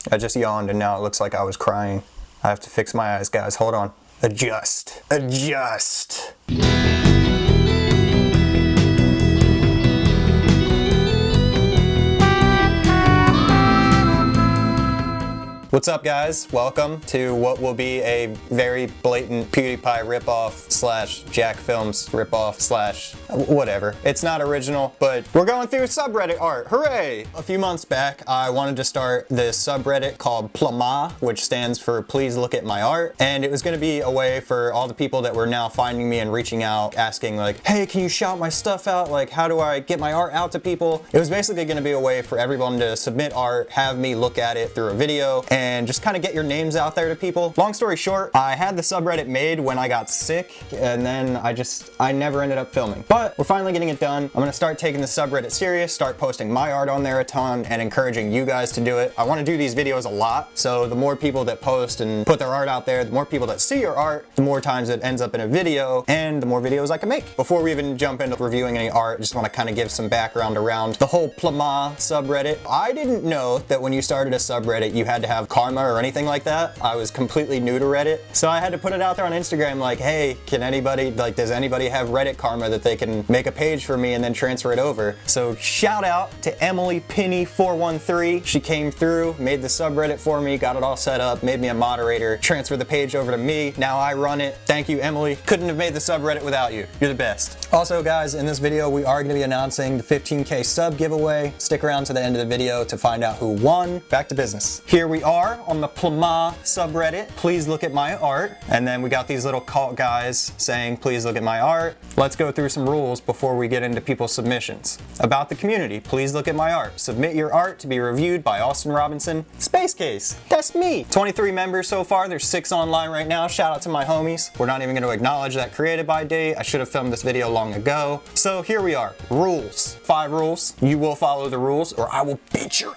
I just yawned and now it looks like I was crying. I have to fix my eyes, guys. Hold on. Adjust. Adjust. What's up, guys? Welcome to what will be a very blatant PewDiePie ripoff slash Jack Films ripoff slash whatever. It's not original, but we're going through subreddit art. Hooray! A few months back, I wanted to start this subreddit called PLAMA, which stands for Please Look at My Art. And it was going to be a way for all the people that were now finding me and reaching out, asking like, hey, can you shout my stuff out? Like, how do I get my art out to people? It was basically going to be a way for everyone to submit art, have me look at it through a video, and just kind of get your names out there to people. Long story short, I had the subreddit made when I got sick, and then I never ended up filming. But we're finally getting it done. I'm gonna start taking the subreddit serious, start posting my art on there a ton, and encouraging you guys to do it. I want to do these videos a lot, so the more people that post and put their art out there, the more people that see your art, the more times it ends up in a video, and the more videos I can make. Before we even jump into reviewing any art, I just want to kind of give some background around the whole PLAMA subreddit. I didn't know that when you started a subreddit, you had to have karma or anything like that. I was completely new to Reddit, so I had to put it out there on Instagram like, hey, can anybody, like, does anybody have Reddit karma that they can make a page for me and then transfer it over? So shout out to Emily Penny 413. She came through, made the subreddit for me, got it all set up, made me a moderator, transferred the page over to me. Now I run it. Thank you, Emily. Couldn't have made the subreddit without you. You're the best. Also, guys, in this video, we are going to be announcing the 15K sub giveaway. Stick around to the end of the video to find out who won. Back to business. Here we are on the PLAMA subreddit. Please look at my art. And then we got these little cult guys saying, please look at my art. Let's go through some rules before we get into people's submissions. About the community, please look at my art. Submit your art to be reviewed by Austin Robinson. Space Case, that's me. 23 members so far. There's 6 online right now. Shout out to my homies. We're not even going to acknowledge that created by date. I should have filmed this video long ago. So here we are. Rules. 5 rules. You will follow the rules or I will beat your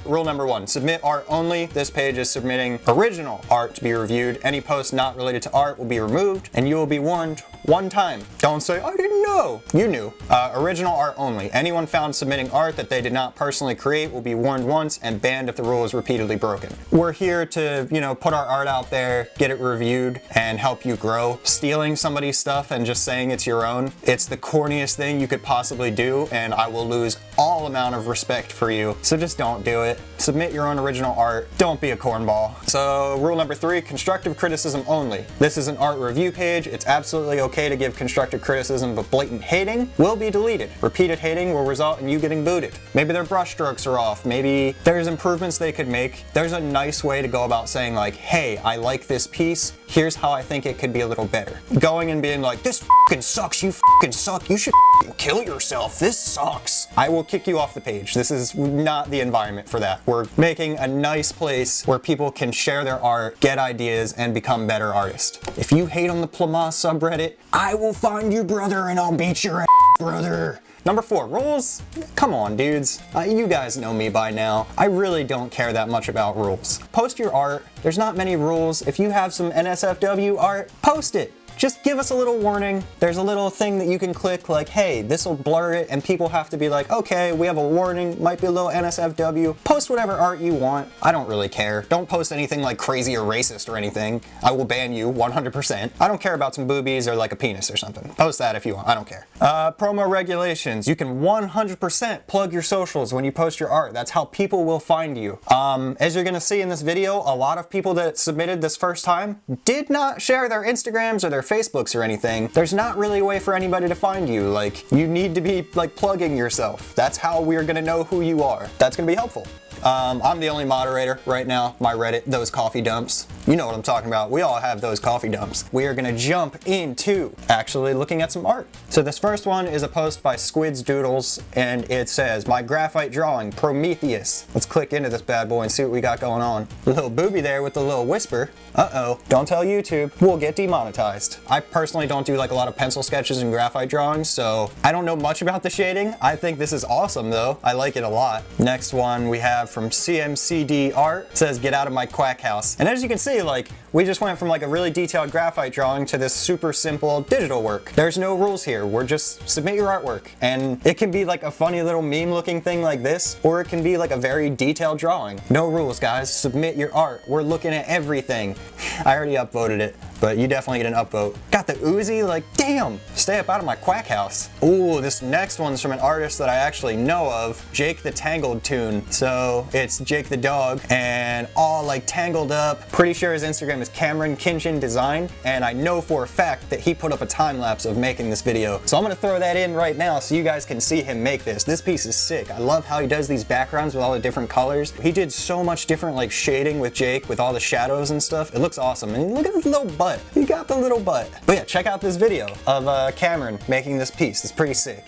Rule number 1, submit art only. This page is submitting original art to be reviewed. Any post not related to art will be removed, and you will be warned one time. Don't say, I didn't know. You knew. Original art only. Anyone found submitting art that they did not personally create will be warned once and banned if the rule is repeatedly broken. We're here to, put our art out there, get it reviewed, and help you grow. Stealing somebody's stuff and just saying it's your own, it's the corniest thing you could possibly do, and I will lose all amount of respect for you. So just don't do it. Submit your own original art. Don't be a cornball. So rule number 3, constructive criticism only. This is an art review page. It's absolutely okay to give constructive criticism, but blatant hating will be deleted. Repeated hating will result in you getting booted. Maybe their brush strokes are off. Maybe there's improvements they could make. There's a nice way to go about saying like, hey, I like this piece. Here's how I think it could be a little better. Going and being like, this fucking sucks, you fucking suck, you should fucking kill yourself, this sucks. I will kick you off the page. This is not the environment for that. We're making a nice place where people can share their art, get ideas, and become better artists. If you hate on the PLAMA subreddit, I will find you, brother, and I'll beat your ass, brother. Number 4, rules? Come on, dudes. You guys know me by now. I really don't care that much about rules. Post your art. There's not many rules. If you have some NSFW art, post it. Just give us a little warning. There's a little thing that you can click like, hey, this will blur it, and people have to be like, okay, we have a warning, might be a little NSFW. Post whatever art you want. I don't really care. Don't post anything like crazy or racist or anything. I will ban you 100%. I don't care about some boobies or like a penis or something. Post that if you want. I don't care. Promo regulations. You can 100% plug your socials when you post your art. That's how people will find you. As you're gonna see in this video, a lot of people that submitted this first time did not share their Instagrams or their Facebooks or anything. There's not really a way for anybody to find you. Like, you need to be like plugging yourself. That's how we're gonna know who you are. That's gonna be helpful. I'm the only moderator right now. My Reddit, those coffee dumps. You know what I'm talking about. We all have those coffee dumps. We are gonna jump into actually looking at some art. So this first one is a post by Squids Doodles, and it says, my graphite drawing, Prometheus. Let's click into this bad boy and see what we got going on. A little booby there with the little whisper. Uh-oh, don't tell YouTube, we'll get demonetized. I personally don't do like a lot of pencil sketches and graphite drawings, so I don't know much about the shading. I think this is awesome though. I like it a lot. Next one we have from CMCD Art. It says, get out of my quack house. And as you can see, like, We just went from like a really detailed graphite drawing to this super simple digital work. There's no rules here. We're just submit your artwork. And it can be like a funny little meme looking thing like this, or it can be like a very detailed drawing. No rules, guys. Submit your art. We're looking at everything. I already upvoted it, but you definitely get an upvote. Got the Uzi, like, damn, stay up out of my quack house. Ooh, this next one's from an artist that I actually know of, Jake the Tangled Tune. So it's Jake the dog and all like tangled up. Pretty sure his Instagram is Cameron Kinchin Design, and I know for a fact that he put up a time lapse of making this video. So I'm gonna throw that in right now so you guys can see him make this. This piece is sick. I love how he does these backgrounds with all the different colors. He did so much different like shading with Jake with all the shadows and stuff. It looks awesome. And look at his little butt. He got the little butt. But yeah, check out this video of Cameron making this piece. It's pretty sick.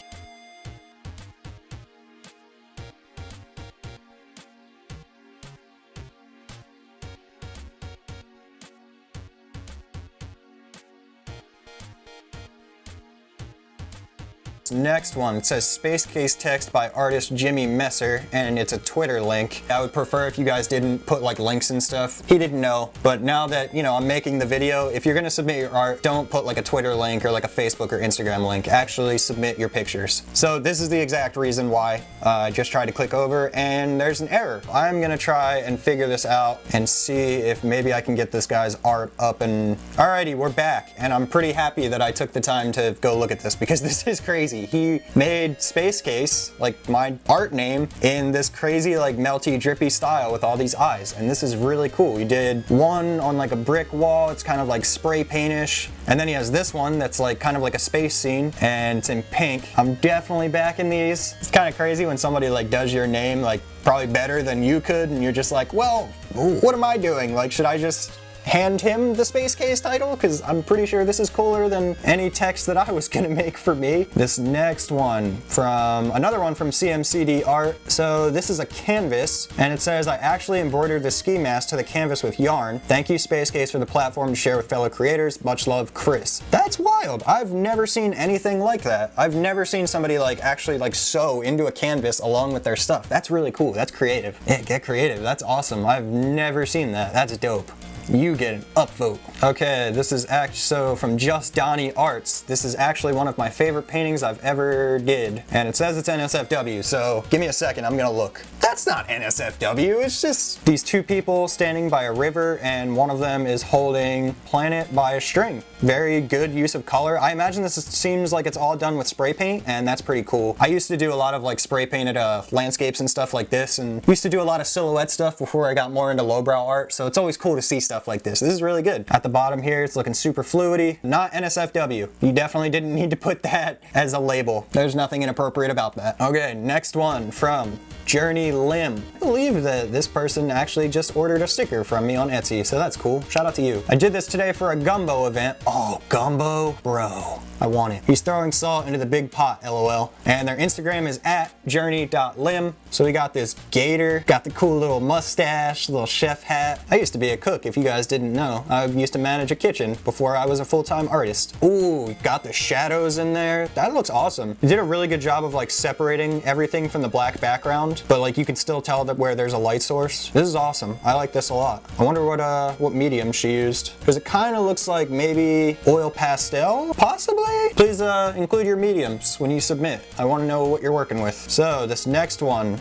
Next one, it says Space Case text by artist Jimmy Messer, and it's a Twitter link. I would prefer if you guys didn't put like links and stuff. He didn't know, but now that, you know, I'm making the video, if you're gonna submit your art, don't put like a Twitter link or like a Facebook or Instagram link. Actually submit your pictures. So this is the exact reason why. I just tried to click over and there's an error. I'm gonna try and figure this out and see if maybe I can get this guy's art up and... Alrighty, we're back, and I'm pretty happy that I took the time to go look at this because this is crazy. He made Space Case, like my art name, in this crazy like melty drippy style with all these eyes, and this is really cool. He did one on like a brick wall, it's kind of like spray paintish, and then he has this one that's like kind of like a space scene and it's in pink. I'm definitely backing these. It's kind of crazy when somebody like does your name like probably better than you could, and you're just like, well, what am I doing? Like, should I just hand him the Space Case title? Because I'm pretty sure this is cooler than any text that I was gonna make for me. This next one from another one from CMCD Art. So this is a canvas, and it says, I actually embroidered the ski mask to the canvas with yarn. Thank you, Space Case, for the platform to share with fellow creators. Much love, Chris. That's wild. I've never seen anything like that. I've never seen somebody like actually like sew into a canvas along with their stuff. That's really cool. That's creative. Yeah, get creative. That's awesome. I've never seen that. That's dope. You get an upvote. Okay, this is so from Just Donnie Arts. This is actually one of my favorite paintings I've ever did. And it says it's NSFW, so give me a second, I'm gonna look. That's not NSFW, it's just these two people standing by a river and one of them is holding Planet by a string. Very good use of color. I imagine seems like it's all done with spray paint, and that's pretty cool. I used to do a lot of like spray painted landscapes and stuff like this, and used to do a lot of silhouette stuff before I got more into lowbrow art, so it's always cool to see stuff like this. This is really good. At the bottom here, it's looking super fluidy. Not NSFW. You definitely didn't need to put that as a label. There's nothing inappropriate about that. Okay, next one from Journey Lim. I believe that this person actually just ordered a sticker from me on Etsy, so that's cool. Shout out to you. I did this today for a gumbo event. Oh, gumbo, bro. I want it. He's throwing salt into the big pot, LOL. And their Instagram is @journey.lim. So we got this gator, got the cool little mustache, little chef hat. I used to be a cook, if you guys didn't know. I used to manage a kitchen before I was a full-time artist. Ooh, got the shadows in there. That looks awesome. You did a really good job of like separating everything from the black background, but like you can still tell that where there's a light source. This is awesome. I like this a lot. I wonder what medium she used, because it kind of looks like maybe oil pastel, possibly? Please include your mediums when you submit. I want to know what you're working with. So this next one,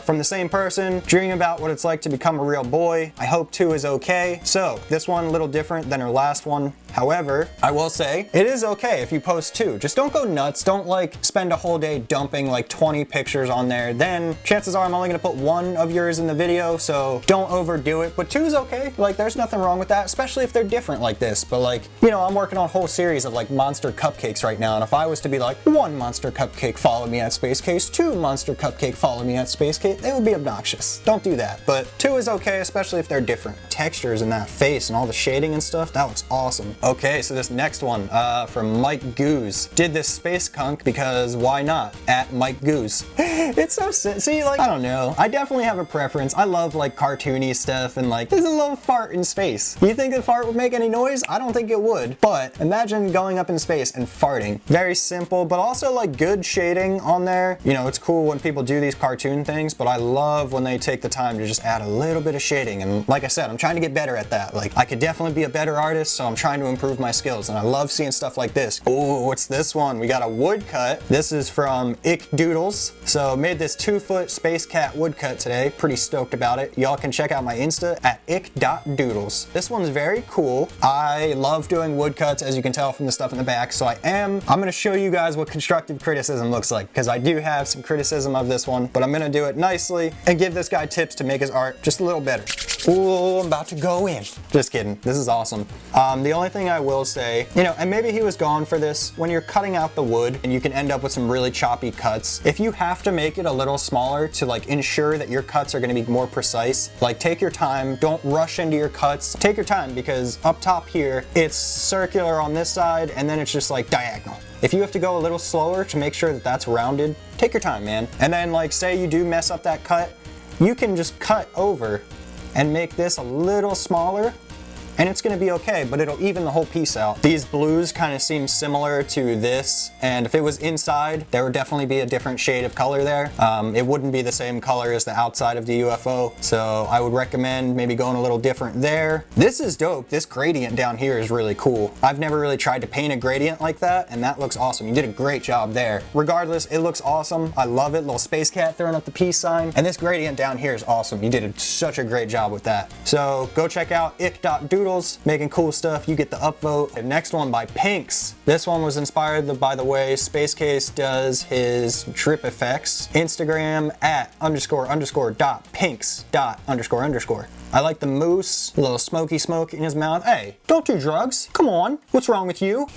from the same person, dreaming about what it's like to become a real boy. I hope 2 is okay. So this one a little different than her last one. However, I will say it is okay if you post 2. Just don't go nuts. Don't like spend a whole day dumping like 20 pictures on there. Then chances are I'm only gonna put 1 of yours in the video, so don't overdo it. But 2 is okay. Like there's nothing wrong with that, especially if they're different like this. But like, you know, I'm working on a whole series of like monster cupcakes right now, and if I was to be like 1 monster cupcake, follow me at Space Case, 2 monster cupcake, follow me at Space Case, they would be obnoxious. Don't do that. But 2 is okay, especially if they're different. Textures in that face and all the shading and stuff, that looks awesome. Okay, so this next one from Mike Goose. Did this space kunk because why not? @Mike Goose. It's so sick. See, like, I don't know. I definitely definitely have a preference. I love like cartoony stuff and like there's a little fart in space. You think the fart would make any noise? I don't think it would. But imagine going up in space and farting. Very simple, but also like good shading on there. You know, it's cool when people do these cartoon things, but I love when they take the time to just add a little bit of shading. And like I said, I'm trying to get better at that. Like I could definitely be a better artist, so I'm trying to improve my skills. And I love seeing stuff like this. Oh, what's this one? We got a woodcut. This is from iCDoodles. So made this 2-foot space cat woodcut today. Pretty stoked about it. Y'all can check out my Insta at ic.doodles. This one's very cool. I love doing woodcuts, as you can tell from the stuff in the back. So I'm gonna show you guys what constructive criticism looks like, because I do have some criticism of this one, but I'm gonna do it nicely and give this guy tips to make his art just a little better. Ooh, I'm about to go in. Just kidding. This is awesome. The only thing I will say, you know, and maybe he was gone for this, when you're cutting out the wood and you can end up with some really choppy cuts, if you have to make it a little smaller to like ensure that your cuts are going to be more precise, like take your time, don't rush into your cuts. Take your time, because up top here, it's circular on this side and then it's just like diagonal. If you have to go a little slower to make sure that that's rounded, take your time, man. And then like say you do mess up that cut, you can just cut over and make this a little smaller and it's gonna be okay, but it'll even the whole piece out. These blues kind of seem similar to this, and if it was inside, there would definitely be a different shade of color there. It wouldn't be the same color as the outside of the UFO, so I would recommend maybe going a little different there. This is dope. This gradient down here is really cool. I've never really tried to paint a gradient like that, and that looks awesome. You did a great job there. Regardless, it looks awesome. I love it. Little space cat throwing up the peace sign, and this gradient down here is awesome. You did such a great job with that. So go check out ic.doodles. Making cool stuff. You get the upvote. The next one by Pinks. This one was inspired by the way Space Case does his drip effects. Instagram at __.pinks.__. I like the moose, a little smoky smoke in his mouth. Hey, don't do drugs. Come on. What's wrong with you?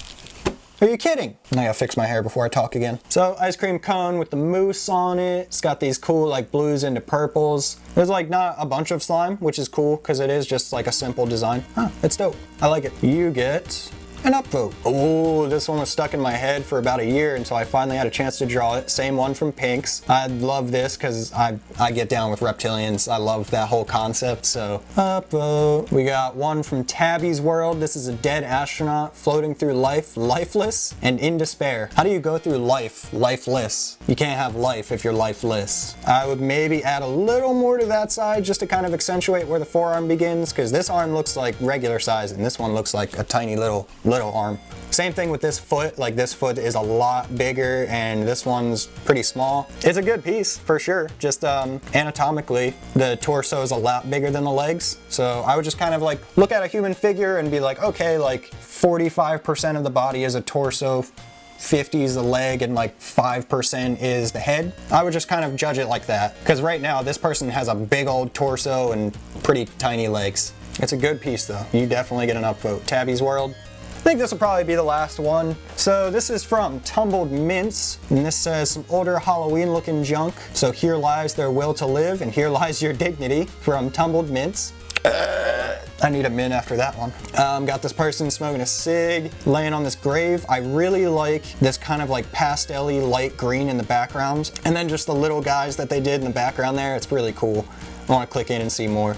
Are you kidding? I gotta fix my hair before I talk again. So ice cream cone with the moose on it. It's got these cool like blues into purples. There's like not a bunch of slime, which is cool because it is just like a simple design. Huh, it's dope. I like it. You get an upvote. Oh, this one was stuck in my head for about a year until I finally had a chance to draw it. Same one from Pinks. I love this because I get down with reptilians. I love that whole concept, so upvote. We got one from Tabby's World. This is a dead astronaut floating through life, lifeless and in despair. How do you go through life, lifeless? You can't have life if you're lifeless. I would maybe add a little more to that side just to kind of accentuate where the forearm begins, because this arm looks like regular size and this one looks like a tiny little arm. Same thing with this foot. Like this foot is a lot bigger and this one's pretty small. It's a good piece for sure. Just anatomically, the torso is a lot bigger than the legs. So I would just kind of like look at a human figure and be like, okay, like 45% of the body is a torso, 50 is the leg, and like 5% is the head. I would just kind of judge it like that. Because right now this person has a big old torso and pretty tiny legs. It's a good piece though. You definitely get an upvote. Tabby's World. I think this will probably be the last one. So this is from Tumbled Mints, and this says some older Halloween looking junk. So here lies their will to live, and here lies your dignity, from Tumbled Mints. I need a mint after that one. Got this person smoking a cig, laying on this grave. I really like this kind of like pastel-y light green in the background, and then just the little guys that they did in the background there. It's really cool. I want to click in and see more.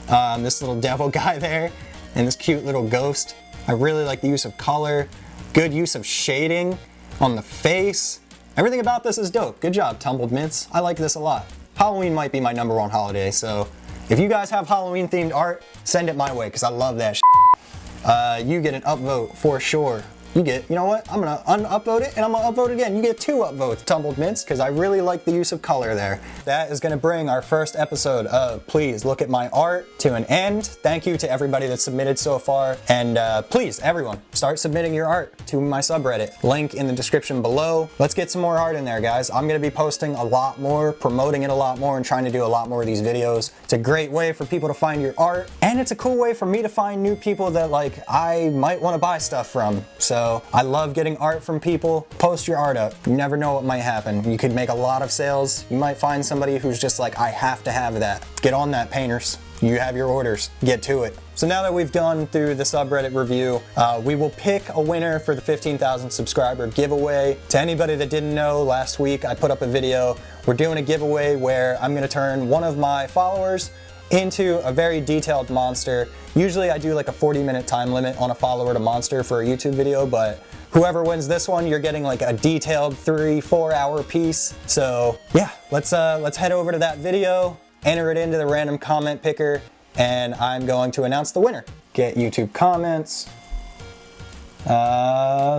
This little devil guy there, and this cute little ghost. I really like the use of color, good use of shading on the face. Everything about this is dope. Good job, Tumbled Mints. I like this a lot. Halloween might be my #1 holiday, so if you guys have Halloween themed art, send it my way, because I love that shit. You get an upvote for sure. You get, you know what, I'm gonna unupvote it and I'm gonna upvote it again. You get 2 upvotes, Tumbled Mints, because I really like the use of color there. That is gonna bring our first episode of Please Look at My Art to an end. Thank you to everybody that submitted so far. And please, everyone, start submitting your art to my subreddit. Link in the description below. Let's get some more art in there, guys. I'm gonna be posting a lot more, promoting it a lot more, and trying to do a lot more of these videos. It's a great way for people to find your art, and it's a cool way for me to find new people that like I might wanna buy stuff from. So So I love getting art from people. Post your art up. You never know what might happen. You could make a lot of sales. You might find somebody who's just like, I have to have that. Get on that, painters. You have your orders. Get to it. So now that we've gone through the subreddit review, we will pick a winner for the 15,000 subscriber giveaway. To anybody that didn't know, last week I put up a video. We're doing a giveaway where I'm gonna turn one of my followers into a very detailed monster. Usually I do like a 40-minute time limit on a follower to monster for a YouTube video, but whoever wins this one, you're getting like a detailed 3-4 hour piece. So yeah, let's head over to that video, enter it into the random comment picker, and I'm going to announce the winner. Get YouTube comments,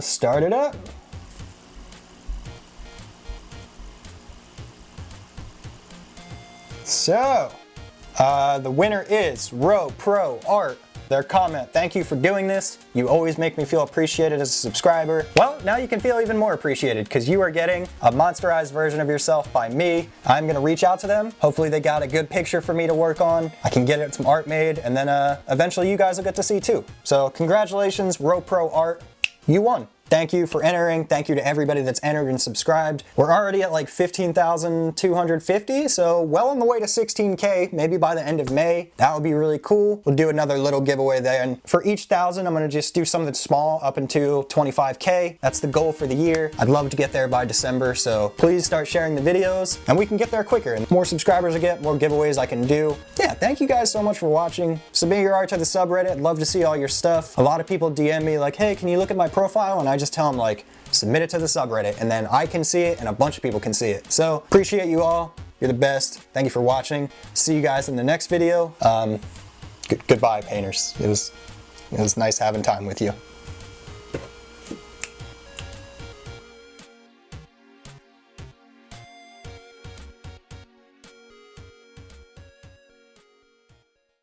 start it up. So, the winner is Pro Art. Their comment, thank you for doing this. You always make me feel appreciated as a subscriber. Well, now you can feel even more appreciated because you are getting a monsterized version of yourself by me. I'm gonna reach out to them. Hopefully they got a good picture for me to work on. I can get some art made, and then eventually you guys will get to see too. So congratulations, Pro Art. You won. Thank you for entering. Thank you to everybody that's entered and subscribed. We're already at like 15,250, so well on the way to 16K, maybe by the end of May. That would be really cool. We'll do another little giveaway there. And for each 1,000, I'm gonna just do something small up until 25K. That's the goal for the year. I'd love to get there by December, so please start sharing the videos and we can get there quicker. And the more subscribers I get, more giveaways I can do. Yeah, thank you guys so much for watching. Submit your art to the subreddit. I'd love to see all your stuff. A lot of people DM me like, hey, can you look at my profile? And I just tell them like, submit it to the subreddit, and then I can see it and a bunch of people can see it. So appreciate you all. You're the best. Thank you for watching. See you guys in the next video. Goodbye, painters. It was nice having time with you.